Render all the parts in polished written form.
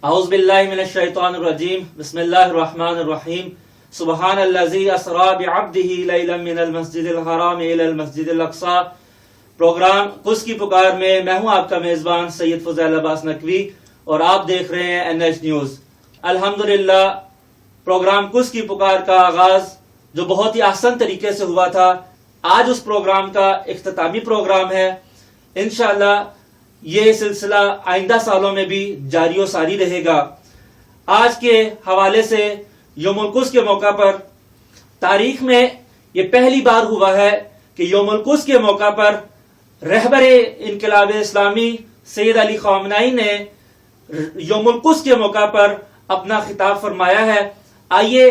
اعوذ باللہ من الشیطان الرجیم بسم اللہ الرحمن الرحیم سبحان الذی اسری بعبدہ لیلا من المسجد الحرام الی المسجد الاقصی. پروگرام قدس کی پکار میں میں ہوں آپ کا میزبان سید فضیل عباس نقوی اور آپ دیکھ رہے ہیں NH نیوز. الحمدللہ پروگرام قدس کی پکار کا آغاز جو بہت ہی آسان طریقے سے ہوا تھا، آج اس پروگرام کا اختتامی پروگرام ہے. انشاءاللہ یہ سلسلہ آئندہ سالوں میں بھی جاری و ساری رہے گا. آج کے حوالے سے یوم القدس کے موقع پر تاریخ میں یہ پہلی بار ہوا ہے کہ یوم القدس کے موقع پر رہبر انقلاب اسلامی سید علی خامنہئی نے یوم القدس کے موقع پر اپنا خطاب فرمایا ہے. آئیے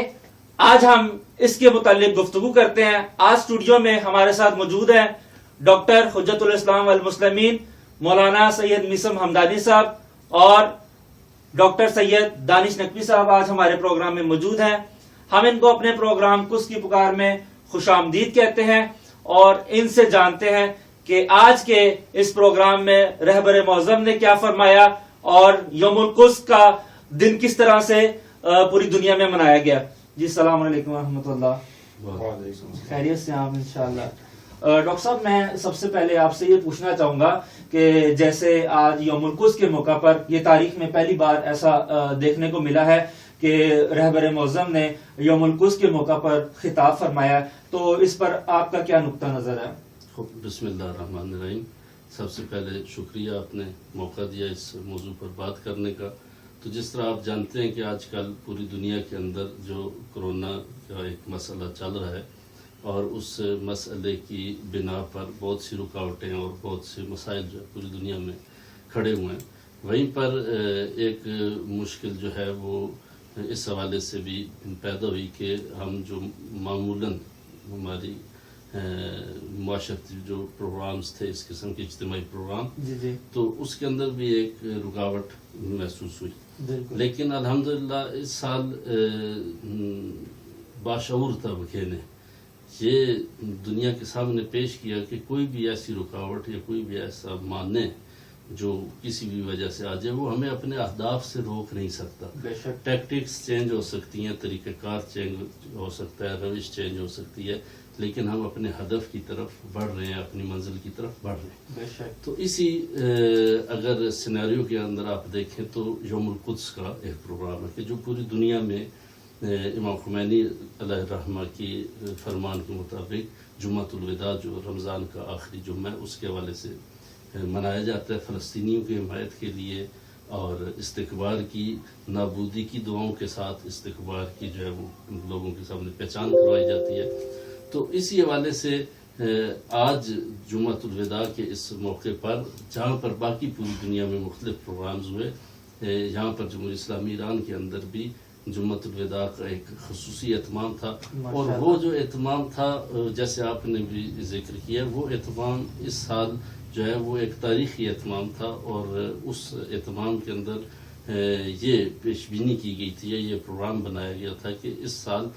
آج ہم اس کے متعلق گفتگو کرتے ہیں. آج اسٹوڈیو میں ہمارے ساتھ موجود ہیں ڈاکٹر حجت الاسلام والمسلمین مولانا سید میثم حمدانی صاحب اور ڈاکٹر سید دانش نقوی صاحب آج ہمارے پروگرام میں موجود ہیں. ہم ان کو اپنے پروگرام قدس کی پکار میں خوش آمدید کہتے ہیں اور ان سے جانتے ہیں کہ آج کے اس پروگرام میں رہبر معظم نے کیا فرمایا اور یوم القدس کا دن کس طرح سے پوری دنیا میں منایا گیا. جی السلام علیکم ورحمۃ اللہ. خیریت سے آپ انشاءاللہ. ڈاکٹر صاحب میں سب سے پہلے آپ سے یہ پوچھنا چاہوں گا کہ جیسے آج یوم القدس کے موقع پر یہ تاریخ میں پہلی بار ایسا دیکھنے کو ملا ہے کہ رہبر معظم نے یوم القدس کے موقع پر خطاب فرمایا، تو اس پر آپ کا کیا نقطہ نظر ہے؟ بسم اللہ الرحمن الرحیم. سب سے پہلے شکریہ آپ نے موقع دیا اس موضوع پر بات کرنے کا. تو جس طرح آپ جانتے ہیں کہ آج کل پوری دنیا کے اندر جو کرونا کا ایک مسئلہ چل رہا ہے اور اس مسئلے کی بنا پر بہت سی رکاوٹیں اور بہت سے مسائل جو ہے پوری دنیا میں کھڑے ہوئے ہیں، وہیں پر ایک مشکل جو ہے وہ اس حوالے سے بھی پیدا ہوئی کہ ہم جو معمولاً ہماری معاشرتی جو پروگرامز تھے اس قسم کے اجتماعی پروگرام تو اس کے اندر بھی ایک رکاوٹ محسوس ہوئی. لیکن الحمدللہ اس سال باشعور طبقے نے یہ دنیا کے سامنے پیش کیا کہ کوئی بھی ایسی رکاوٹ یا کوئی بھی ایسا مانع جو کسی بھی وجہ سے آ جائے وہ ہمیں اپنے اہداف سے روک نہیں سکتا. ٹیکٹکس چینج ہو سکتی ہیں، طریقہ کار چینج ہو سکتا ہے، روش چینج ہو سکتی ہے، لیکن ہم اپنے ہدف کی طرف بڑھ رہے ہیں، اپنی منزل کی طرف بڑھ رہے ہیں. تو اسی اگر سیناریو کے اندر آپ دیکھیں تو یوم القدس کا ایک پروگرام ہے کہ جو پوری دنیا میں امام خمینی علیہ الرحمہ کی فرمان کے مطابق جمعۃ الوداع جو رمضان کا آخری جمعہ ہے اس کے حوالے سے منایا جاتا ہے، فلسطینیوں کی حمایت کے لیے اور استقبال کی نابودی کی دعاؤں کے ساتھ استقبال کی جو ہے وہ لوگوں کے سامنے پہچان کروائی جاتی ہے. تو اسی حوالے سے آج جمعۃ الوداع کے اس موقع پر جہاں پر باقی پوری دنیا میں مختلف پروگرامز ہوئے، یہاں پر جمہوریہ اسلامی ایران کے اندر بھی جمعۃ الوداع کا ایک خصوصی اہتمام تھا. اور وہ جو اہتمام تھا جیسے آپ نے بھی ذکر کیا، وہ اہتمام اس سال جو ہے وہ ایک تاریخی اہتمام تھا اور اس اہتمام کے اندر یہ پیش بینی کی گئی تھی، یہ پروگرام بنایا گیا تھا کہ اس سال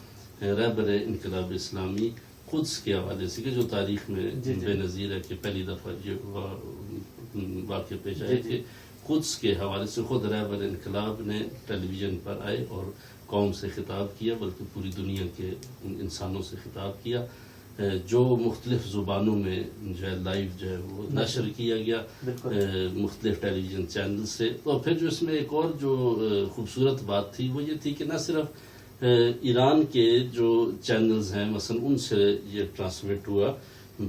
رہبر انقلاب اسلامی قدس کے حوالے سے کہ جو تاریخ میں بے نظیر ہے کہ پہلی دفعہ یہ واقعہ پیش آئے کہ قدس کے حوالے سے خود رہبر انقلاب نے ٹیلی ویژن پر آئے اور قوم سے خطاب کیا، بلکہ پوری دنیا کے انسانوں سے خطاب کیا، جو مختلف زبانوں میں جو ہے لائیو جو ہے وہ نشر کیا گیا مختلف ٹیلی ویژن چینل سے. اور پھر جو اس میں ایک اور جو خوبصورت بات تھی وہ یہ تھی کہ نہ صرف ایران کے جو چینلز ہیں مثلا ان سے یہ ٹرانسمیٹ ہوا،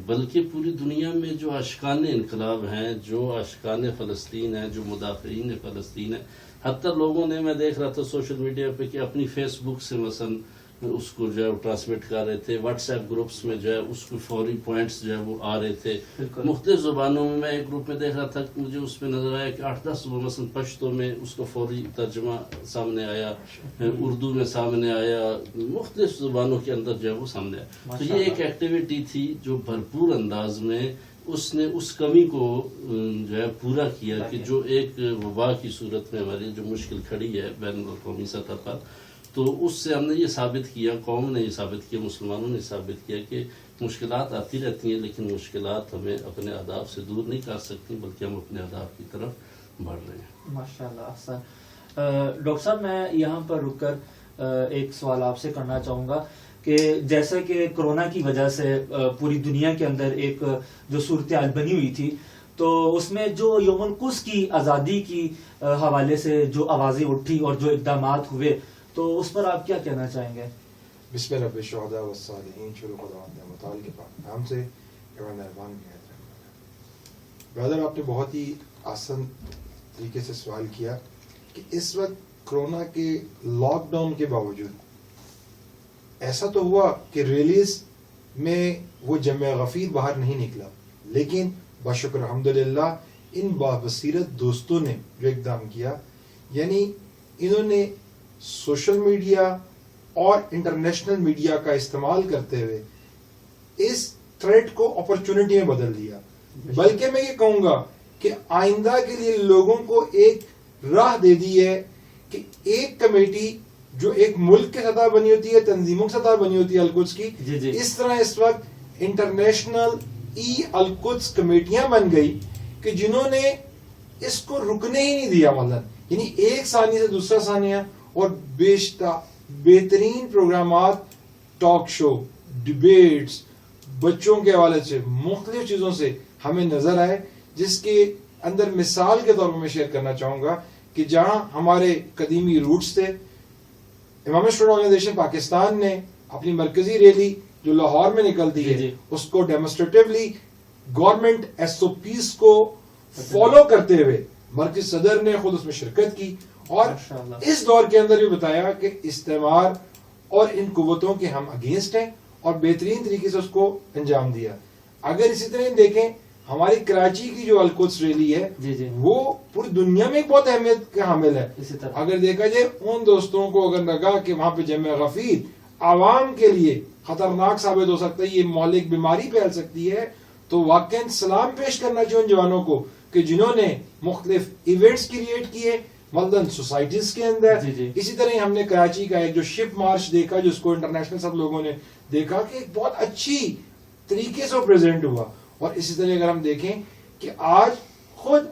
بلکہ پوری دنیا میں جو عاشقان انقلاب ہیں، جو عاشقان فلسطین ہیں، جو مدافعین فلسطین ہیں، حتیٰ لوگوں نے، میں دیکھ رہا تھا سوشل میڈیا پہ کہ اپنی فیس بک سے مثلا اس کو جو ہے ٹرانسمیٹ کر رہے تھے، واٹس ایپ گروپس میں جو ہے اس کو فوری پوائنٹس جو ہے وہ آ رہے تھے مختلف زبانوں میں. میں ایک گروپ میں دیکھ رہا تھا کہ مجھے اس میں نظر آیا کہ 8-10 مثلا پشتو میں اس کو فوری ترجمہ سامنے آیا، اردو میں سامنے آیا، مختلف زبانوں کے اندر جو ہے وہ سامنے آیا. تو یہ ایک ایکٹیویٹی تھی جو بھرپور انداز میں اس نے اس کمی کو جو ہے پورا کیا کہ جو ایک وبا کی صورت میں ہماری جو مشکل کھڑی ہے بین الاقوامی سطح پر، تو اس سے ہم نے یہ ثابت کیا، قوم نے یہ ثابت کیا، مسلمانوں نے ثابت کیا کہ مشکلات آتی رہتی ہیں لیکن مشکلات ہمیں اپنے اہداف سے دور نہیں کر سکتی، بلکہ ہم اپنے اہداف کی طرف بڑھ رہے ہیں. ماشاءاللہ. احسن. ڈاکٹر صاحب میں یہاں پر رک کر ایک سوال آپ سے کرنا چاہوں گا کہ جیسا کہ کرونا کی وجہ سے پوری دنیا کے اندر ایک جو صورتحال بنی ہوئی تھی، تو اس میں جو یوم القدس کی آزادی کی حوالے سے جو آوازیں اٹھی اور جو اقدامات ہوئے، تو اس پر آپ کیا کہنا چاہیں گے؟ بسم رب الشہداء والصالحین، شروع خداوند متعال کے پاک نام سے، مہربان برادر، آپ نے بہت ہی آسان طریقے سے سوال کیا کہ اس وقت کرونا کے لاک ڈاؤن کے باوجود ایسا تو ہوا کہ ریلیز میں وہ جمع غفیر باہر نہیں نکلا، لیکن بشکر الحمدللہ ان بابصیرت دوستوں نے جو اقدام کیا، یعنی انہوں نے سوشل میڈیا اور انٹرنیشنل میڈیا کا استعمال کرتے ہوئے اس تھریٹ کو اپرچونٹی میں بدل دیا. بلکہ میں یہ کہوں گا کہ آئندہ کے لیے لوگوں کو ایک راہ دے دی ہے کہ ایک کمیٹی جو ایک ملک کے سطح بنی ہوتی ہے، تنظیموں کی سطح بنی ہوتی ہے القدس کی، اس طرح اس وقت انٹرنیشنل القدس کمیٹیاں بن گئی کہ جنہوں نے اس کو رکنے ہی نہیں دیا. مطلب یعنی ایک ثانیہ سے دوسرا ثانیہ، اور بہترین پروگرامات، ٹاک شو، ڈیبیٹس، بچوں کے حوالے سے مختلف چیزوں سے ہمیں نظر آئے، جس کے اندر مثال کے طور پر میں شیئر کرنا چاہوں گا کہ جہاں ہمارے قدیمی روٹس تھے، امام اسٹوڈنٹ آرگنائزیشن پاکستان نے اپنی مرکزی ریلی جو لاہور میں نکلتی ہے اس کو ڈیمونسٹریٹولی گورنمنٹ ایس او پیز کو فالو کرتے ہوئے مرکز صدر نے خود اس میں شرکت کی، اور اس دور کے اندر بھی بتایا کہ استعمار اور ان قوتوں کے ہم اگینسٹ ہیں، اور بہترین طریقے سے اس کو انجام دیا. اگر اسی طرح دیکھیں ہماری کراچی کی جو القدس ریلی ہے وہ پوری دنیا میں ایک بہت اہمیت کا حامل ہے. اگر دیکھا جائے ان دوستوں کو اگر لگا کہ وہاں پہ جمع غفیر عوام کے لیے خطرناک ثابت ہو سکتا ہے، یہ مہلک بیماری پھیل سکتی ہے، تو واقعا سلام پیش کرنا چاہیے ان جوانوں کو کہ جنہوں نے مختلف ایونٹس کریٹ کیے ملدن سوسائٹیز کے اندر. اسی طرح ہم نے کراچی کا ایک جو شپ مارچ دیکھا، جس کو انٹرنیشنل سب لوگوں نے دیکھا کہ ایک بہت اچھی طریقے سے پریزنٹ ہوا. اور اسی طرح اگر ہم دیکھیں کہ آج خود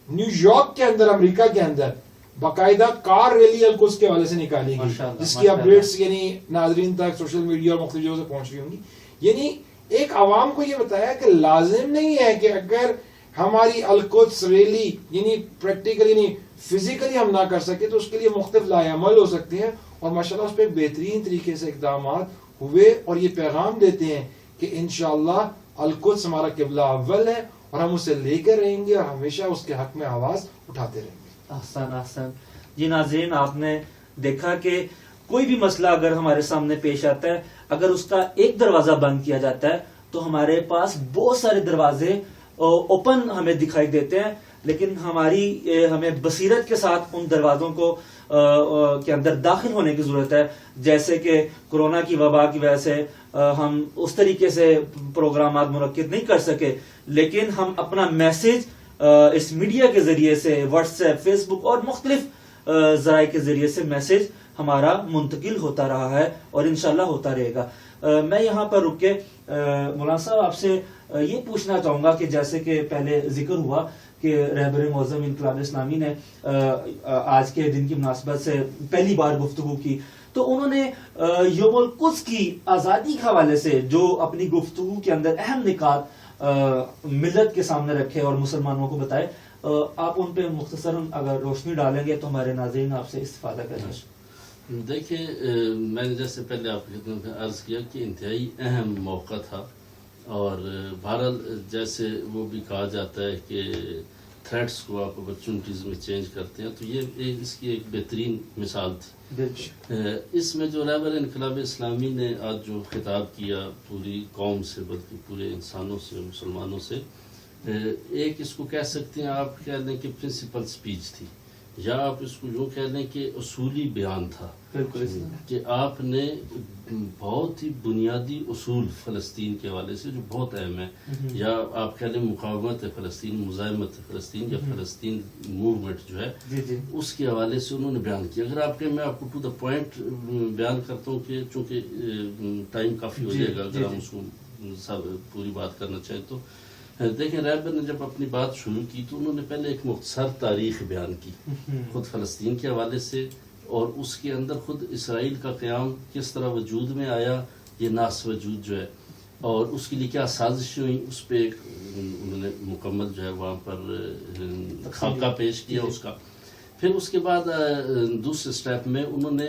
نیو یارک کے اندر، امریکہ کے اندر باقاعدہ کار ریلی القدس کے حوالے سے نکالی گئی، جس کی اپڈیٹس یعنی ناظرین تک سوشل میڈیا اور مختلف جگہوں سے پہنچ رہی ہوں گی. یعنی ایک عوام کو یہ بتایا کہ لازم نہیں ہے کہ اگر ہماری القدس ریلی یعنی پریکٹیکلی یعنی فزیکلی ہم نہ کر سکے تو اس کے لیے مختلف لائے عمل ہو سکتے ہیں. اور ماشاءاللہ اس پہ بہترین طریقے سے اقدامات ہوئے، اور یہ پیغام دیتے ہیں کہ انشاءاللہ القدس ہمارا قبلہ اول ہے، اور ہم اسے لے کر رہیں گے اور ہمیشہ اس کے حق میں آواز اٹھاتے رہیں گے. احسن. جی ناظرین، آپ نے دیکھا کہ کوئی بھی مسئلہ اگر ہمارے سامنے پیش آتا ہے، اگر اس کا ایک دروازہ بند کیا جاتا ہے تو ہمارے پاس بہت سارے دروازے اوپن ہمیں دکھائی دیتے ہیں، لیکن ہمیں بصیرت کے ساتھ ان دروازوں کو کے اندر داخل ہونے کی ضرورت ہے. جیسے کہ کرونا کی وبا کی وجہ سے ہم اس طریقے سے پروگرامات منعقد نہیں کر سکے، لیکن ہم اپنا میسج اس میڈیا کے ذریعے سے، واٹس ایپ، فیس بک اور مختلف ذرائع کے ذریعے سے میسج ہمارا منتقل ہوتا رہا ہے اور انشاءاللہ ہوتا رہے گا. میں یہاں پر رک کے مولانا صاحب آپ سے یہ پوچھنا چاہوں گا کہ جیسے کہ پہلے ذکر ہوا کہ رہبر معظم انقلاب اسلامی نے آج کے دن کی مناسبت سے پہلی بار گفتگو کی، تو انہوں نے یوم القدس کی آزادی کے حوالے سے جو اپنی گفتگو کے اندر اہم نکات ملت کے سامنے رکھے اور مسلمانوں کو بتائے. آپ ان پہ مختصراً اگر روشنی ڈالیں گے تو ہمارے ناظرین آپ سے استفادہ کریں. دیکھیں، میں نے جیسے پہلے آپ کی خدمت میں عرض کیا کہ انتہائی اہم موقع تھا، اور بہرحال جیسے وہ بھی کہا جاتا ہے کہ تھریٹس کو آپ اپرچونٹیز میں چینج کرتے ہیں، تو یہ اس کی ایک بہترین مثال تھی. اس میں جو رہبر انقلاب اسلامی نے آج جو خطاب کیا پوری قوم سے، بلکہ پورے انسانوں سے، مسلمانوں سے، ایک اس کو کہہ سکتے ہیں آپ کہہ لیں کہ پرنسپل سپیچ تھی، یا آپ اس کو یوں کہہ لیں کہ اصولی بیان تھا. کہ آپ نے بہت ہی بنیادی اصول فلسطین کے حوالے سے جو بہت اہم ہے، یا آپ کہہ لیں مقاومت فلسطین، مزاحمت فلسطین یا فلسطین موومنٹ جو ہے اس کے حوالے سے انہوں نے بیان کیا. اگر آپ کہ میں آپ کو ٹو دا پوائنٹ بیان کرتا ہوں کہ چونکہ ٹائم کافی ہو جائے گا اگر ہم اس کو سب پوری بات کرنا چاہیں تو دیکھیں رہبر نے جب اپنی بات شروع کی تو انہوں نے پہلے ایک مختصر تاریخ بیان کی خود فلسطین کے حوالے سے، اور اس کے اندر خود اسرائیل کا قیام کس طرح وجود میں آیا، یہ ناس وجود جو ہے، اور اس کے لیے کیا سازشیں ہوئیں، اس پہ ایک انہوں نے مکمل جو ہے وہاں پر خاکہ پیش کیا اس کا۔ پھر اس کے بعد دوسرے سٹیپ میں انہوں نے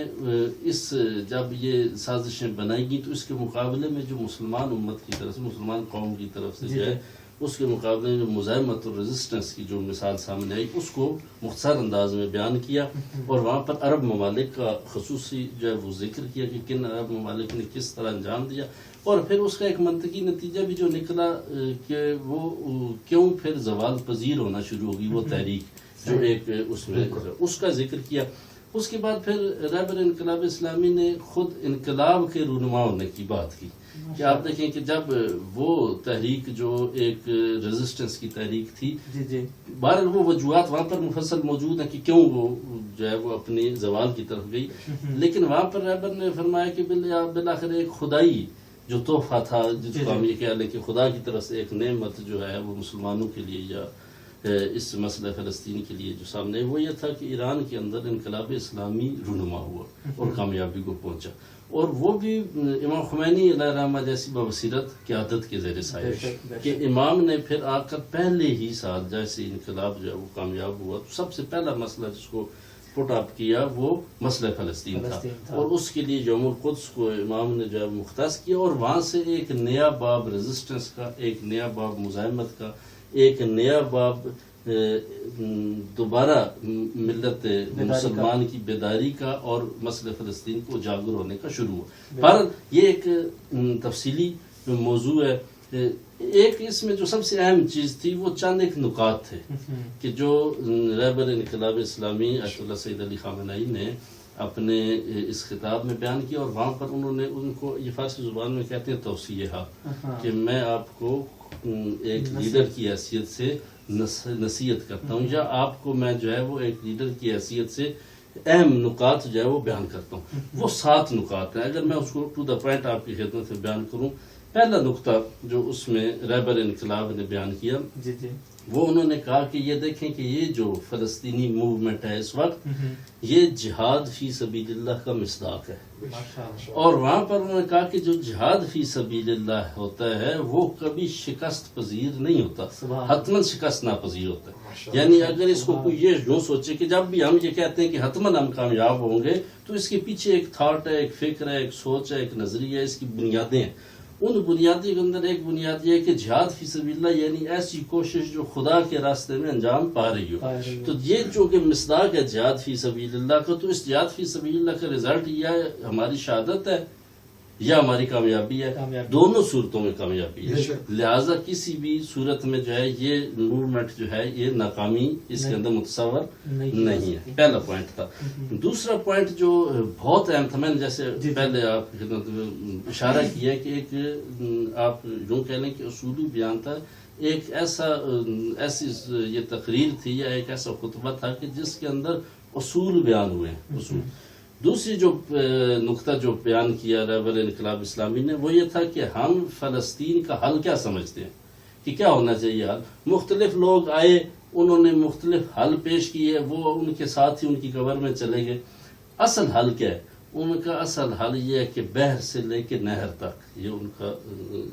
جب یہ سازشیں بنائی گئی تو اس کے مقابلے میں جو مسلمان امت کی طرف سے، مسلمان قوم کی طرف سے جو ہے، اس کے مقابلے میں جو مزاحمت اور ریزسٹنس کی جو مثال سامنے آئی اس کو مختصر انداز میں بیان کیا، اور وہاں پر عرب ممالک کا خصوصی جو ہے وہ ذکر کیا کہ کن عرب ممالک نے کس طرح انجام دیا، اور پھر اس کا ایک منطقی نتیجہ بھی جو نکلا کہ وہ کیوں پھر زوال پذیر ہونا شروع ہوگی وہ تحریک جو ایک اس میں اس کا ذکر کیا۔ اس کے بعد پھر رہبر انقلاب اسلامی نے خود انقلاب کے رونما ہونے کی بات کی کہ آپ دیکھیں کہ جب وہ تحریک جو ایک ریزسٹنس کی تحریک تھی، بہرحال وہ وجوہات وہاں پر مفصل موجود ہیں کہ کیوں وہ جو ہے وہ اپنی زوال کی طرف گئی، لیکن وہاں پر رہبر نے فرمایا کہ بالآخر ایک خدائی جو تحفہ تھا، جس کو ہم یہ کہہ لیں کہ خدا کی طرف سے ایک نعمت جو ہے وہ مسلمانوں کے لیے یا اس مسئلہ فلسطین کے لیے جو سامنے وہ یہ تھا کہ ایران کے اندر انقلاب اسلامی رونما ہوا اور کامیابی کو پہنچا، اور وہ بھی امام خمینی علیہ الرحمہ جیسی ببصیرت قیادت کے زیر سایہ کہ امام نے پھر آ کر پہلے ہی سال جیسے انقلاب جو ہے وہ کامیاب ہوا تو سب سے پہلا مسئلہ جس کو پٹ اپ کیا وہ مسئلہ فلسطین تھا، اور اس کے لیے یوم القدس کو امام نے جو ہے مختص کیا، اور وہاں سے ایک نیا باب ریزسٹنس کا، ایک نیا باب مزاحمت کا، ایک نیا باب دوبارہ ملت مسلمان کی بیداری کا اور مسئلہ فلسطین کو اجاگر ہونے کا شروع ہوا۔ بہرحال یہ ایک تفصیلی موضوع ہے۔ ایک اس میں جو سب سے اہم چیز تھی وہ چند ایک نکات تھے کہ جو رہبر انقلاب اسلامی آیت اللہ سید علی خامنہئی نے اپنے اس خطاب میں بیان کیا، اور وہاں پر انہوں نے ان کو یہ فارسی زبان میں کہتے ہیں توصیہ کہ میں آپ کو ایک لیڈر کی حیثیت سے نصیحت کرتا ہوں، یا آپ کو میں جو ہے وہ ایک لیڈر کی حیثیت سے اہم نکات جو ہے وہ بیان کرتا ہوں۔ وہ 7 نکات ہیں، اگر میں اس کو ٹو دا پوائنٹ آپ کی خدمت میں بیان کروں۔ پہلا نقطہ جو اس میں رہبر انقلاب نے بیان کیا وہ انہوں نے کہا کہ یہ دیکھیں کہ یہ جو فلسطینی موومنٹ ہے اس وقت یہ جہاد فی سبیل اللہ کا مصداق ہے، اور وہاں پر انہوں نے کہا کہ جو جہاد فی سبیل اللہ ہوتا ہے وہ کبھی شکست پذیر نہیں ہوتا، حتماً شکست ناپذیر ہوتا ہے۔ یعنی اگر اس کو کوئی یہ یوں سوچے کہ جب بھی ہم یہ کہتے ہیں کہ حتماً ہم کامیاب ہوں گے تو اس کے پیچھے ایک تھاٹ ہے، ایک فکر ہے، ایک سوچ ہے، ایک نظریہ ہے، اس کی بنیادیں ہیں۔ ان بنیادی کے اندر ایک بنیاد یہ ہے کہ جہاد فی سبیل اللہ یعنی ایسی کوشش جو خدا کے راستے میں انجام پا رہی ہو، تو یہ جو کہ مصداق ہے جہاد فی سبیل اللہ کا، تو اس جہاد فی سبیل اللہ کا رزلٹ یا ہماری شہادت ہے یا ہماری کامیابی ہے، دونوں صورتوں میں کامیابی ہے۔ لہٰذا کسی بھی صورت میں جو ہے یہ موومنٹ جو ہے یہ ناکامی اس کے اندر متصور نہیں ہے، پہلا پوائنٹ تھا۔ دوسرا پوائنٹ جو بہت اہم تھا، میں نے جیسے پہلے آپ کی خدمت میں اشارہ کیا کہ ایک آپ یوں کہہ لیں کہ اصولی بیان تھا، ایک ایسی یہ تقریر تھی یا ایک ایسا خطبہ تھا کہ جس کے اندر اصول بیان ہوئے ہیں، اصول۔ دوسری جو نقطہ جو بیان کیا رہبر انقلاب اسلامی نے وہ یہ تھا کہ ہم فلسطین کا حل کیا سمجھتے ہیں، کہ کیا ہونا چاہیے حل۔ مختلف لوگ آئے، انہوں نے مختلف حل پیش کیے، وہ ان کے ساتھ ہی ان کی قبر میں چلے گئے۔ اصل حل کیا ہے؟ ان کا اصل حل یہ ہے کہ بحر سے لے کے نہر تک، یہ ان کا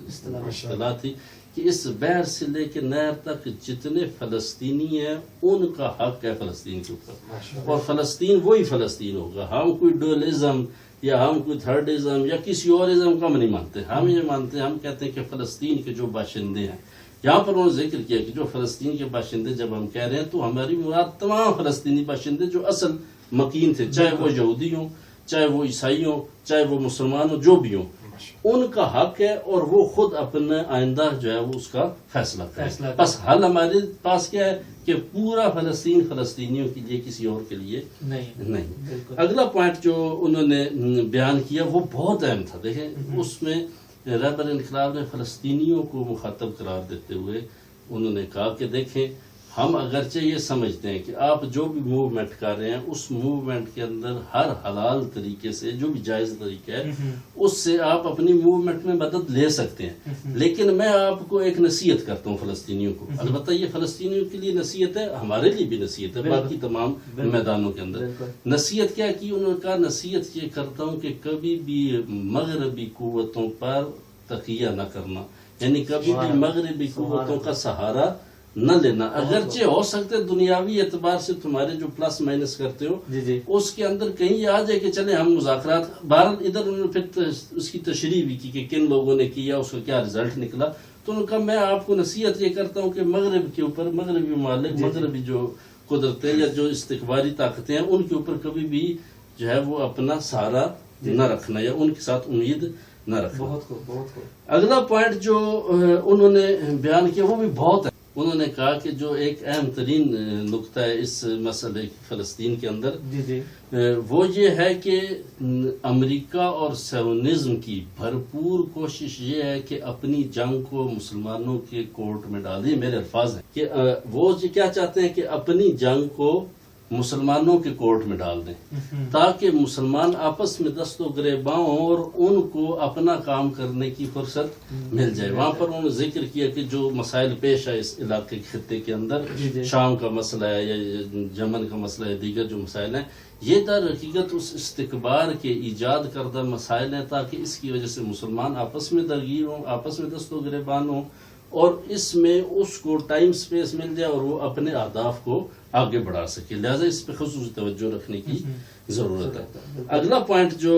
اصطلاح تھی کہ اس بحر سے لے کے نہر تک جتنے فلسطینی ہیں ان کا حق ہے فلسطین کے اوپر، اور فلسطین وہی فلسطین ہوگا۔ ہم کوئی ڈوئلزم یا ہم کوئی تھرڈزم یا کسی اور ازم کا نہیں مانتے، ہم یہ مانتے ہیں، ہم کہتے ہیں کہ فلسطین کے جو باشندے ہیں، یہاں پر انہوں نے ذکر کیا کہ جو فلسطین کے باشندے جب ہم کہہ رہے ہیں تو ہماری مراد تمام فلسطینی باشندے جو اصل مکین تھے، چاہے وہ یہودی ہوں، چاہے وہ عیسائی ہوں، چاہے وہ مسلمان ہوں، جو بھی ہوں، ان کا حق ہے، اور وہ خود اپنا آئندہ جو ہے وہ اس کا فیصلہ کریں۔ بس حل ہمارے پاس کیا ہے کہ پورا فلسطین فلسطینیوں کے لیے، کسی اور کے لیے نہیں۔ اگلا پوائنٹ جو انہوں نے بیان کیا وہ بہت اہم تھا۔ دیکھیں اس میں رہبر انقلاب نے فلسطینیوں کو مخاطب قرار دیتے ہوئے انہوں نے کہا کہ دیکھیں ہم اگرچہ یہ سمجھتے ہیں کہ آپ جو بھی موومنٹ کر رہے ہیں اس موومنٹ کے اندر ہر حلال طریقے سے جو بھی جائز طریقہ ہے اس سے آپ اپنی موومنٹ میں مدد لے سکتے ہیں، لیکن میں آپ کو ایک نصیحت کرتا ہوں فلسطینیوں کو، البتہ یہ فلسطینیوں کے لیے نصیحت ہے، ہمارے لیے بھی نصیحت ہے، باقی تمام میدانوں کے اندر نصیحت کیا کی انہوں نے کہا، نصیحت یہ کرتا ہوں کہ کبھی بھی مغربی قوتوں پر تکیہ نہ کرنا، یعنی کبھی بھی مغربی قوتوں کا سہارا نہ لینا، اگرچہ ہو سکتے دنیاوی اعتبار سے تمہارے جو پلس مائنس کرتے ہو اس کے اندر کہیں یہ آ جائے کہ چلے ہم مذاکرات، بہرحال ادھر انہوں نے پھر اس کی تشریح بھی کی کہ کن لوگوں نے کیا، اس کا کیا رزلٹ نکلا، تو انہوں نے کہا میں آپ کو نصیحت یہ کرتا ہوں کہ مغرب کے اوپر، مغربی ممالک، مغربی جو قدرتیں یا جو استخباری طاقتیں ہیں ان کے اوپر کبھی بھی جو ہے وہ اپنا سہارا نہ رکھنا یا ان کے ساتھ امید نہ رکھنا۔ بہت خوب، بہت خوب۔ اگلا پوائنٹ جو انہوں نے بیان کیا وہ بھی بہت ہے، انہوں نے کہا کہ جو ایک اہم ترین نقطہ ہے اس مسئلے فلسطین کے اندر وہ یہ ہے کہ امریکہ اور سیونزم کی بھرپور کوشش یہ ہے کہ اپنی جنگ کو مسلمانوں کے کورٹ میں ڈالیں، میرے الفاظ ہیں کہ وہ کیا چاہتے ہیں کہ اپنی جنگ کو مسلمانوں کے کورٹ میں ڈال دیں تاکہ مسلمان آپس میں دست و گریباں ہوں اور ان کو اپنا کام کرنے کی فرصت مل جائے۔ وہاں پر انہوں نے ذکر کیا کہ جو مسائل پیش ہے اس علاقے خطے کے اندر، شام کا مسئلہ ہے یا یمن کا مسئلہ ہے، دیگر جو مسائل ہیں، یہ در حقیقت اس استکبار کے ایجاد کردہ مسائل ہیں تاکہ اس کی وجہ سے مسلمان آپس میں درگیر ہوں، آپس میں دست و گریبان ہوں اور اس میں اس کو ٹائم سپیس مل جائے اور وہ اپنے اہداف کو آگے بڑھا سکے، لہذا اس پہ خصوصی توجہ رکھنے کی ضرورت ہے۔ اگلا پوائنٹ جو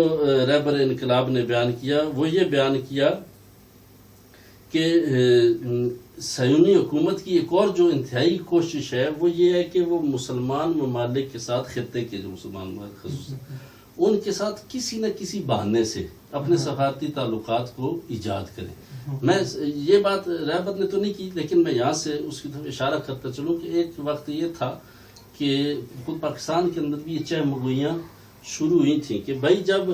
رہبر انقلاب نے بیان کیا وہ یہ بیان کیا کہ صہیونی حکومت کی ایک اور جو انتہائی کوشش ہے وہ یہ ہے کہ وہ مسلمان ممالک کے ساتھ، خطے کے جو مسلمان ممالک خصوصاً ان کے ساتھ کسی نہ کسی بہانے سے اپنے سفارتی تعلقات کو ایجاد کریں۔ میں یہ بات رہبر نے تو نہیں کی لیکن میں یہاں سے اس کی طرف اشارہ کرتا چلوں کہ ایک وقت یہ تھا کہ خود پاکستان کے اندر بھی یہ چہمگوئیاں شروع ہوئی تھیں کہ بھائی جب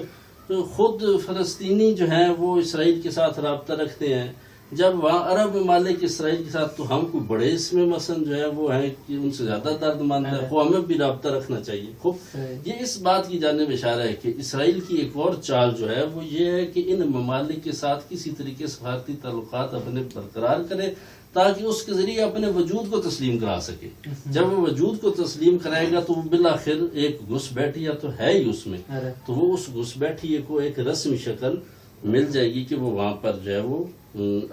خود فلسطینی جو ہیں وہ اسرائیل کے ساتھ رابطہ رکھتے ہیں، جب وہاں عرب ممالک اسرائیل کے ساتھ، تو ہم کو بڑے اس میں مثلا جو ہے وہ ہیں کہ ان سے زیادہ درد مند ہے، وہ ہمیں بھی رابطہ رکھنا چاہیے۔ خوب یہ اس بات کی جانب اشارہ ہے کہ اسرائیل کی ایک اور چال جو ہے وہ یہ ہے کہ ان ممالک کے ساتھ کسی طریقے سے سفارتی تعلقات اپنے برقرار کرے تاکہ اس کے ذریعے اپنے وجود کو تسلیم کرا سکے۔ جب وہ وجود کو تسلیم کرائے گا تو وہ بالآخر ایک گھس بیٹھیا تو ہے ہی اس میں، تو وہ اس گھس بیٹھیے کو ایک رسمی شکل مل جائے گی کہ وہ وہاں پر جو ہے وہ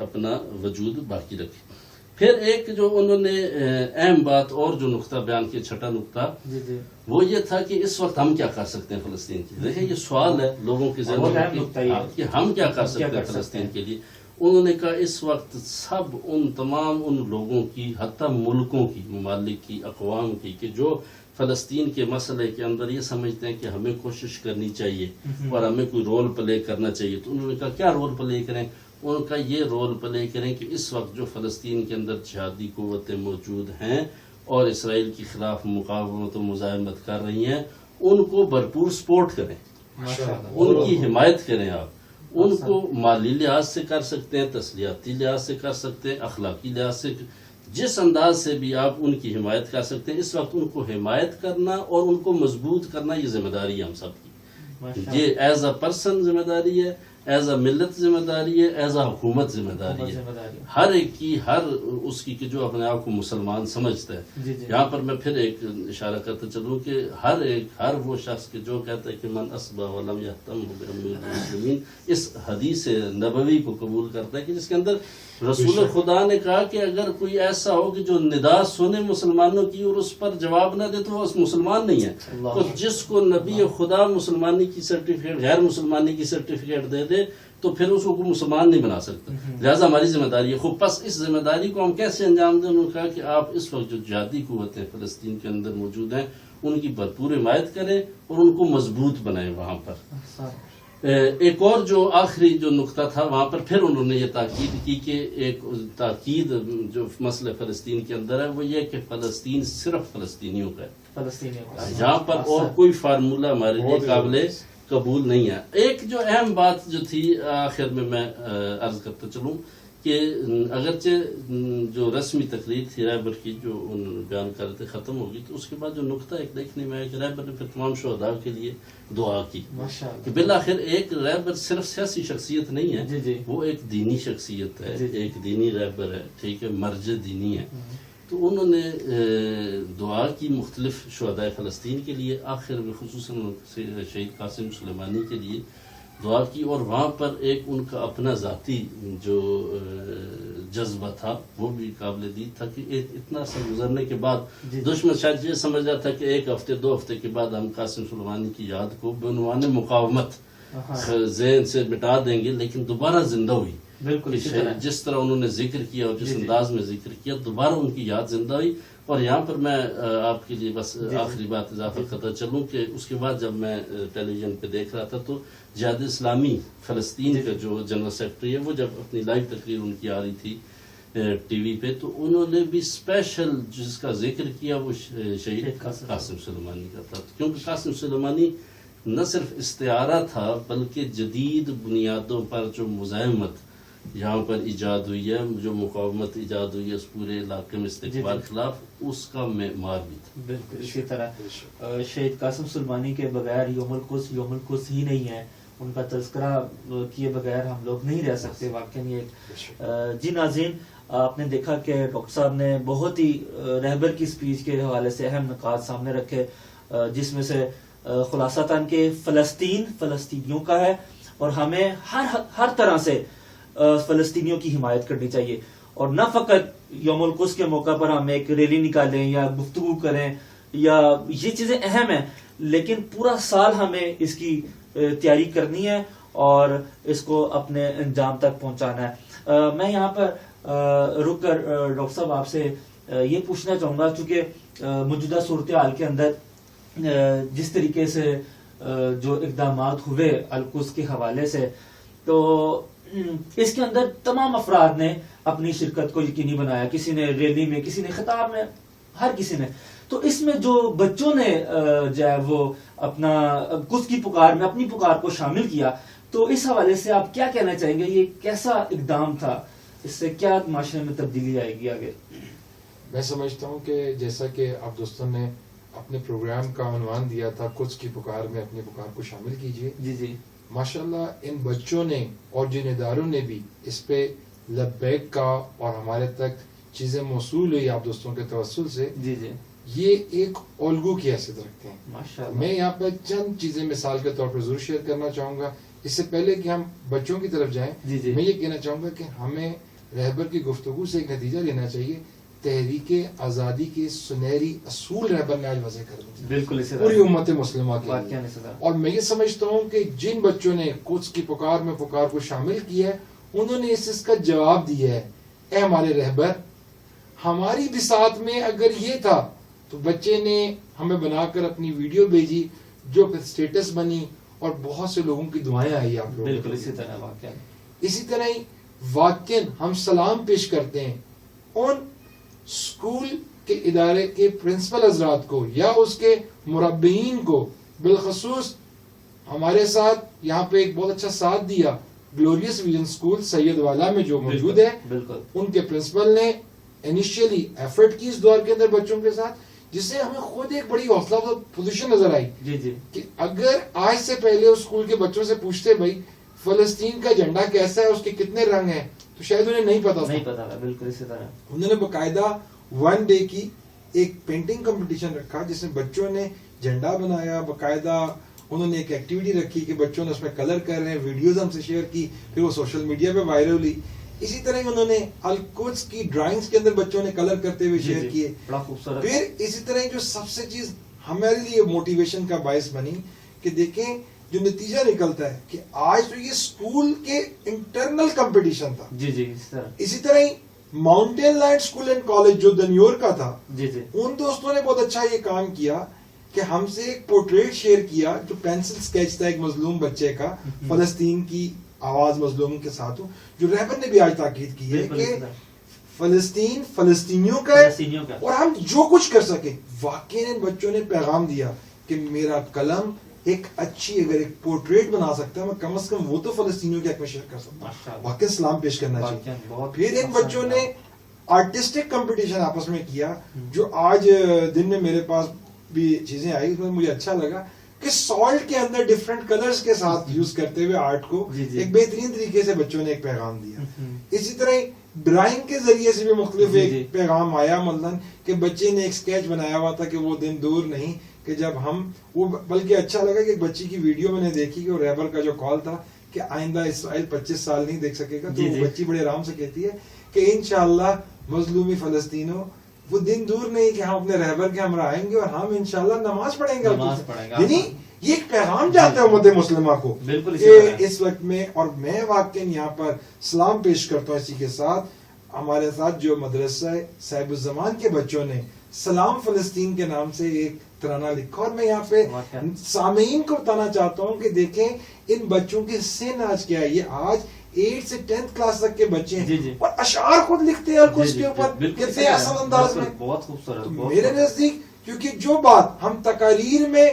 اپنا وجود باقی رکھے۔ پھر ایک جو انہوں نے اہم بات اور جو نقطہ بیان کیا، چھٹا نقطہ، وہ یہ تھا کہ اس وقت ہم کیا کر سکتے ہیں فلسطین کے لیے۔ دیکھیں یہ سوال ہے لوگوں کے ذہن میں کہ ہم کیا کر سکتے ہیں فلسطین کے لیے۔ انہوں نے کہا اس وقت سب ان تمام ان لوگوں کی، حتیٰ ملکوں کی، ممالک کی، اقوام کی، کہ جو فلسطین کے مسئلے کے اندر یہ سمجھتے ہیں کہ ہمیں کوشش کرنی چاہیے اور ہمیں کوئی رول پلے کرنا چاہیے، تو انہوں نے کہا کیا رول پلے کریں؟ ان کا یہ رول پلے کریں کہ اس وقت جو فلسطین کے اندر جہادی قوتیں موجود ہیں اور اسرائیل کے خلاف مقاومت و مزاحمت کر رہی ہیں ان کو بھرپور سپورٹ کریں، ان کی حمایت کریں۔ آپ ان کو مالی لحاظ سے کر سکتے ہیں، تسلیحاتی لحاظ سے کر سکتے ہیں، اخلاقی لحاظ سے، جس انداز سے بھی آپ ان کی حمایت کر سکتے ہیں۔ اس وقت ان کو حمایت کرنا اور ان کو مضبوط کرنا یہ ذمہ داری ہے ہم سب کی، یہ ایز اے پرسن ذمہ داری ہے، ایز اے ملت ذمہ داری ہے، ایز اے حکومت ذمہ داری ہے، ہر ایک کی، ہر اس کی کہ جو اپنے آپ کو مسلمان سمجھتا ہے۔ یہاں پر میں پھر ایک اشارہ کرتا چلوں کہ ہر وہ شخص کہ جو کہتا ہے کہ من اصبح ولم یهتم بامور المسلمین، اس حدیث نبوی کو قبول کرتا ہے کہ جس کے اندر رسول خدا نے کہا کہ اگر کوئی ایسا ہو کہ جو ندا سنے مسلمانوں کی اور اس پر جواب نہ دے تو وہ مسلمان نہیں ہے، تو جس کو نبی خدا مسلمانی کی سرٹیفکیٹ، غیر مسلمانی کی سرٹیفکیٹ دے دے تو پھر اس کو کوئی مسلمان نہیں بنا سکتا، لہٰذا ہماری ذمہ داری ہے۔ خوب پس اس ذمہ داری کو ہم کیسے انجام دیں؟ انہوں نے کہا کہ آپ اس وقت جو جہادی قوتیں فلسطین کے اندر موجود ہیں ان کی بھرپور حمایت کریں اور ان کو مضبوط بنائیں وہاں پر۔ ایک اور جو آخری جو نقطہ تھا وہاں پر پھر انہوں نے یہ تاکید کی کہ ایک تاکید جو مسئلہ فلسطین کے اندر ہے وہ یہ کہ فلسطین صرف فلسطینیوں کا ہے، یہاں پر اور کوئی فارمولہ ہمارے لیے قابل قبول نہیں ہے۔ ایک جو اہم بات جو تھی آخر میں عرض کرتا چلوں کہ اگرچہ جو رسمی تقریر تھی رہبر کی جو بیان کر رہے تھے ختم ہوگی، تو اس کے بعد جو نقطہ ایک دیکھنے میں آیا کہ رہبر نے پھر تمام شہداء کے لیے دعا کی کہ بالآخر ایک رہبر صرف سیاسی شخصیت نہیں ہے، وہ ایک دینی شخصیت ہے، ایک دینی رہبر ہے، ٹھیک ہے، مرجع دینی ہے. تو انہوں نے دعا کی مختلف شہداء فلسطین کے لیے، آخر میں خصوصاً شہید قاسم سلیمانی کے لیے دعا کی، اور وہاں پر ایک ان کا اپنا ذاتی جو جذبہ تھا وہ بھی قابل دید تھا کہ اتنا عرصہ گزرنے کے بعد دشمن شاید یہ سمجھ رہا تھا کہ ایک ہفتے 2 ہفتے کے بعد ہم قاسم سلیمانی کی یاد کو بعنوان مقاومت ذہن سے مٹا دیں گے، لیکن دوبارہ زندہ ہوئی. بالکل جس طرح انہوں نے ذکر کیا اور جس انداز میں ذکر کیا، دوبارہ ان کی یاد زندہ ہوئی. اور یہاں پر میں آپ کے لیے بس آخری بات اضافہ کرتا چلوں کہ اس کے بعد جب میں ٹیلی ویژن پہ دیکھ رہا تھا تو جہاد اسلامی فلسطین کا جو جنرل سیکرٹری ہے، وہ جب اپنی لائیو تقریر ان کی آ رہی تھی ٹی وی پہ، تو انہوں نے بھی اسپیشل جس کا ذکر کیا وہ شہید قاسم سلیمانی کا تھا، کیونکہ قاسم سلیمانی نہ صرف استعارہ تھا بلکہ جدید بنیادوں پر جو مزاحمت یہاں پر ایجاد ہوئی ہے، جو مقاومت ایجاد ہوئی ہے اس پورے علاقے میں استقبال خلاف، اس کا معمار بھی تھا. بالکل اسی طرح شہید قاسم سلیمانی کے بغیر یوم القدس ہی نہیں ہے، ان کا تذکرہ کیے بغیر ہم لوگ نہیں رہ سکتے واقعی. جی ناظرین، آپ نے دیکھا کہ ڈاکٹر صاحب نے بہت ہی رہبر کی سپیچ کے حوالے سے اہم نکات سامنے رکھے، جس میں سے خلاصہ تن کہ فلسطین فلسطینیوں کا ہے اور ہمیں ہر طرح سے فلسطینیوں کی حمایت کرنی چاہیے، اور نہ فقط یوم القدس کے موقع پر ہم ایک ریلی نکالیں یا گفتگو کریں، یا یہ چیزیں اہم ہیں، لیکن پورا سال ہمیں اس کی تیاری کرنی ہے اور اس کو اپنے انجام تک پہنچانا ہے. میں یہاں پر رک کر ڈاکٹر صاحب آپ سے یہ پوچھنا چاہوں گا، چونکہ موجودہ صورتحال کے اندر جس طریقے سے جو اقدامات ہوئے القدس کے حوالے سے، تو اس کے اندر تمام افراد نے اپنی شرکت کو یقینی بنایا، کسی نے ریلی میں، کسی نے خطاب میں، ہر کسی نے. تو اس میں جو بچوں نے جو ہے وہ اپنا قدس کی پکار میں اپنی پکار کو شامل کیا، تو اس حوالے سے آپ کیا کہنا چاہیں گے؟ یہ کیسا اقدام تھا؟ اس سے کیا معاشرے میں تبدیلی آئے گی آگے؟ میں سمجھتا ہوں کہ جیسا کہ آپ دوستوں نے اپنے پروگرام کا عنوان دیا تھا قدس کی پکار میں اپنی پکار کو شامل کیجیے، جی ماشاءاللہ ان بچوں نے اور جن اداروں نے بھی اس پہ لبیک کا اور ہمارے تک چیزیں موصول ہوئی آپ دوستوں کے توسل سے، جی یہ ایک الگو کی حیثیت رکھتے ہیں. میں یہاں پہ چند چیزیں مثال کے طور پر ضرور شیئر کرنا چاہوں گا. اس سے پہلے کہ ہم بچوں کی طرف جائیں، میں یہ کہنا چاہوں گا کہ ہمیں رہبر کی گفتگو سے ایک نتیجہ لینا چاہیے. تحریک آزادی کے سنہری اصول رہبر نے آج واضح کر دیا، بالکل پوری امت مسلمہ کے. اور میں یہ سمجھتا ہوں کہ جن بچوں نے قدس کی پکار میں پکار کو شامل کیا ہے، انہوں نے اس کا جواب دیا ہے. اے ہمارے رہبر، ہماری بساط میں اگر یہ تھا تو بچے نے ہمیں بنا کر اپنی ویڈیو بھیجی جو پھر سٹیٹس بنی اور بہت سے لوگوں کی دعائیں آئی آپ لوگوں. بالکل اسی طرح ہی واقعاً ہم سلام پیش کرتے ہیں ان اسکول کے ادارے کے پرنسپل حضرات کو یا اس کے مربعین کو. بالخصوص ہمارے ساتھ یہاں پہ ایک بہت اچھا ساتھ دیا گلوریس ویژن اسکول سید والا میں جو موجود ہے، ان کے پرنسپل نے انیشیلی ایفرٹ کی اس دور کے اندر بچوں کے ساتھ، جس سے ہمیں خود ایک بڑی حوصلہ افزا پوزیشن نظر آئی کہ اگر آج سے پہلے اس اسکول کے بچوں سے پوچھتے بھائی فلسطین کا جھنڈا کیسا ہے، اس کے کتنے رنگ ہیں، تو شاید انہیں نہیں پتا تھا. بالکل اسی طرح انہوں نے باقاعدہ 1 ڈے کی ایک پینٹنگ کمپٹیشن رکھا جس میں بچوں نے جھنڈا بنایا. باقاعدہ انہوں نے ایک ایکٹیویٹی رکھی کہ بچوں نے اس میں کلر کر رہے ہیں، ویڈیوز ہم سے شیئر کی، پھر وہ سوشل میڈیا پہ وائرل ہوئی. اسی طرح انہوں نے القدس کی ڈرائنگز کے اندر بچوں نے کلر کرتے ہوئے شیئر کیے. پھر اسی طرح جو سب سے چیز ہمارے لیے موٹیویشن کا باعث بنی کہ دیکھیں جو نتیجہ نکلتا ہے کہ آج تو یہ اسکول کے انٹرنل کمپٹیشن تھا. اسی طرح ہی mountain line school and college جو دنیور کا تھا، ان دوستوں نے بہت اچھا یہ کام کیا کہ ہم سے ایک پورٹریٹ شیئر کیا جو پینسل سکیچ تھا ایک مظلوم بچے کا، فلسطین کی آواز مظلوم کے ساتھ. جو رہبر نے بھی آج تاکید کی ہے کہ فلسطین فلسطینیوں کا ہے اور ہم جو کچھ کر سکیں. واقعی ان بچوں نے پیغام دیا کہ میرا قلم ایک اچھی اگر ایک پورٹریٹ بنا سکتا ہے میں کم از کم وہ تو فلسطینیوں کے حق میں شیئر کر سکتا ہوں. واقعی سلام پیش کرنا چاہیے. پھر ان بچوں نے آرٹسٹک کمپٹیشن آپس میں کیا, جو آج دن میں میرے پاس بھی چیزیں آئی, اس میں مجھے اچھا لگا کہ سالٹ کے اندر ڈفرینٹ کلرز کے ساتھ یوز کرتے ہوئے آرٹ کو ایک بہترین طریقے سے بچوں نے ایک پیغام دیا. اسی طرح ڈرائنگ کے ذریعے سے بھی مختلف ایک پیغام آیا, مثلاً کہ بچے نے ایک اسکیچ بنایا ہوا تھا کہ وہ دن دور نہیں کہ جب ہم وہ, بلکہ اچھا لگا کہ ایک بچی کی ویڈیو میں نے دیکھی کہ وہ ریبر کا جو کال تھا کہ آئندہ اسرائیل 25 سال نہیں دیکھ سکے گا, تو وہ بچی بڑے آرام سے کہتی ہے کہ انشاءاللہ مظلومی فلسطینوں وہ دن دور نہیں کہ ہم اپنے رہبر کے ہمراہ آئیں گے اور ہم انشاءاللہ نماز پڑھیں گے. یعنی یہ ایک پیغام جاتا ہے امت مسلمہ کو کہ اس وقت میں, اور میں واقعی یہاں پر سلام پیش کرتا ہوں اسی کے ساتھ ہمارے ساتھ جو مدرسہ صاحب الزمان کے بچوں نے سلام فلسطین کے نام سے ایک ترانہ لکھا, اور میں یہاں پہ سامعین کو بتانا چاہتا ہوں کہ دیکھیں ان بچوں کے سن آج کیا ہے, یہ آج 8 سے 10th کلاس تک کے بچے ہیں اور اشعار خود لکھتے ہیں القدس کے اوپر کتنے اصل انداز میں. بہت خوبصورت. میرے نزدیک کیونکہ جو بات ہم تقاریر میں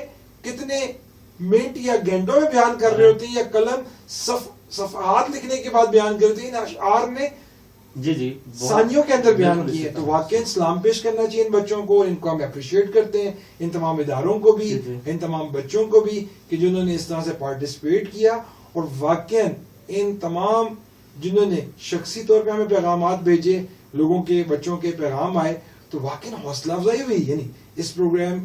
کتنے منٹ یا گھنٹوں میں بیان کر رہے ہوتے ہیں یا قلم صفحات لکھنے کے بعد بیان کر رہے ہیں, اشعار نے ثانیوں کے اندر بیان کی ہے. تو واقعی سلام پیش کرنا چاہیے ان بچوں کو, اور ان کو ہم اپریشیٹ کرتے ہیں, ان تمام اداروں کو بھی, ان تمام بچوں کو بھی کہ جنہوں نے اس طرح سے پارٹیسپیٹ کیا, اور واقعی ان تمام جنہوں نے شخصی طور پہ ہمیں پیغامات بھیجے, لوگوں کے بچوں کے پیغام آئے, تو واقعی حوصلہ افزائی ہوئی. یعنی اس پروگرام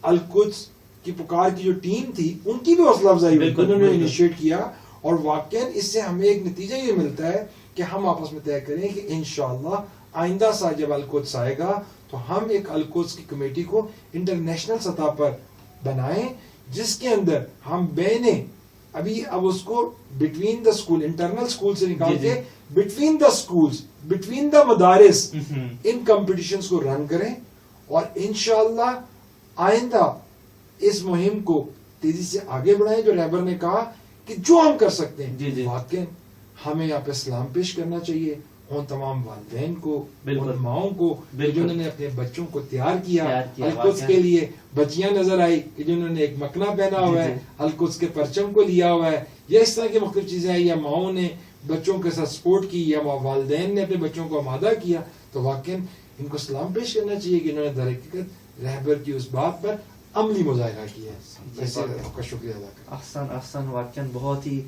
القدس کی پکار کی جو ٹیم تھی ان کی بھی حوصلہ افزائی ہوئی, انہوں نے انیشیٹ کیا, اور واقعی اس سے ہمیں ایک نتیجہ یہ ملتا ہے کہ ہم آپس میں طے کریں کہ انشاءاللہ آئندہ سال جب القدس آئے گا تو ہم ایک القدس کی کمیٹی کو انٹرنیشنل سطح پر بنائیں, جس کے اندر ہم بینیں ابھی اب اس کو between the school, internal school سے نکال کے between the schools, between the مدارس ان کمپٹیشنز کو رن کریں, اور انشاءاللہ آئندہ اس مہم کو تیزی سے آگے بڑھائیں. جو رہبر نے کہا کہ جو ہم کر سکتے ہیں, واقعی ہمیں یہاں پہ سلام پیش کرنا چاہیے ان تمام والدین کو, ان ماؤں کو جنہوں نے اپنے بچوں کو تیار کیا القدس کے لیے. بچیاں نظر آئی کہ جنہوں نے ایک مکنا پہنا ہوا ہے, القدس کے پرچم کو لیا ہوا ہے, یا اس طرح کی مختلف چیزیں آئی, یا ماؤں نے بچوں کے ساتھ سپورٹ کی, یا والدین نے اپنے بچوں کو آمادہ کیا. تو واقعی ان کو سلام پیش کرنا چاہیے کہ انہوں نے در حقیقت رہبر کی اس بات پر عملی مظاہرہ کیا ہے. ایسے آپ کا شکریہ ادا کرتا ہوں. احسن واقعی بہت ہی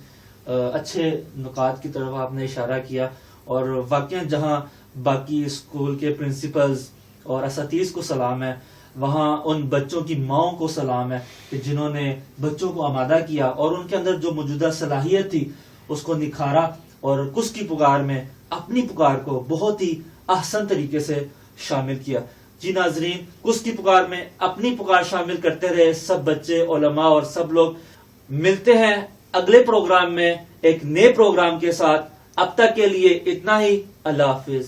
اچھے نکات کی طرف آپ نے اشارہ کیا, اور واقعی جہاں باقی اسکول کے پرنسپلز اور اساتذہ کو سلام ہے, وہاں ان بچوں کی ماؤں کو سلام ہے کہ جنہوں نے بچوں کو آمادہ کیا اور ان کے اندر جو موجودہ صلاحیت تھی اس کو نکھارا, اور قدس کی پکار میں اپنی پکار کو بہت ہی احسن طریقے سے شامل کیا. جی ناظرین, قدس کی پکار میں اپنی پکار شامل کرتے رہے سب بچے, علماء اور سب لوگ. ملتے ہیں اگلے پروگرام میں ایک نئے پروگرام کے ساتھ. اب تک کے لیے اتنا ہی. اللہ حافظ.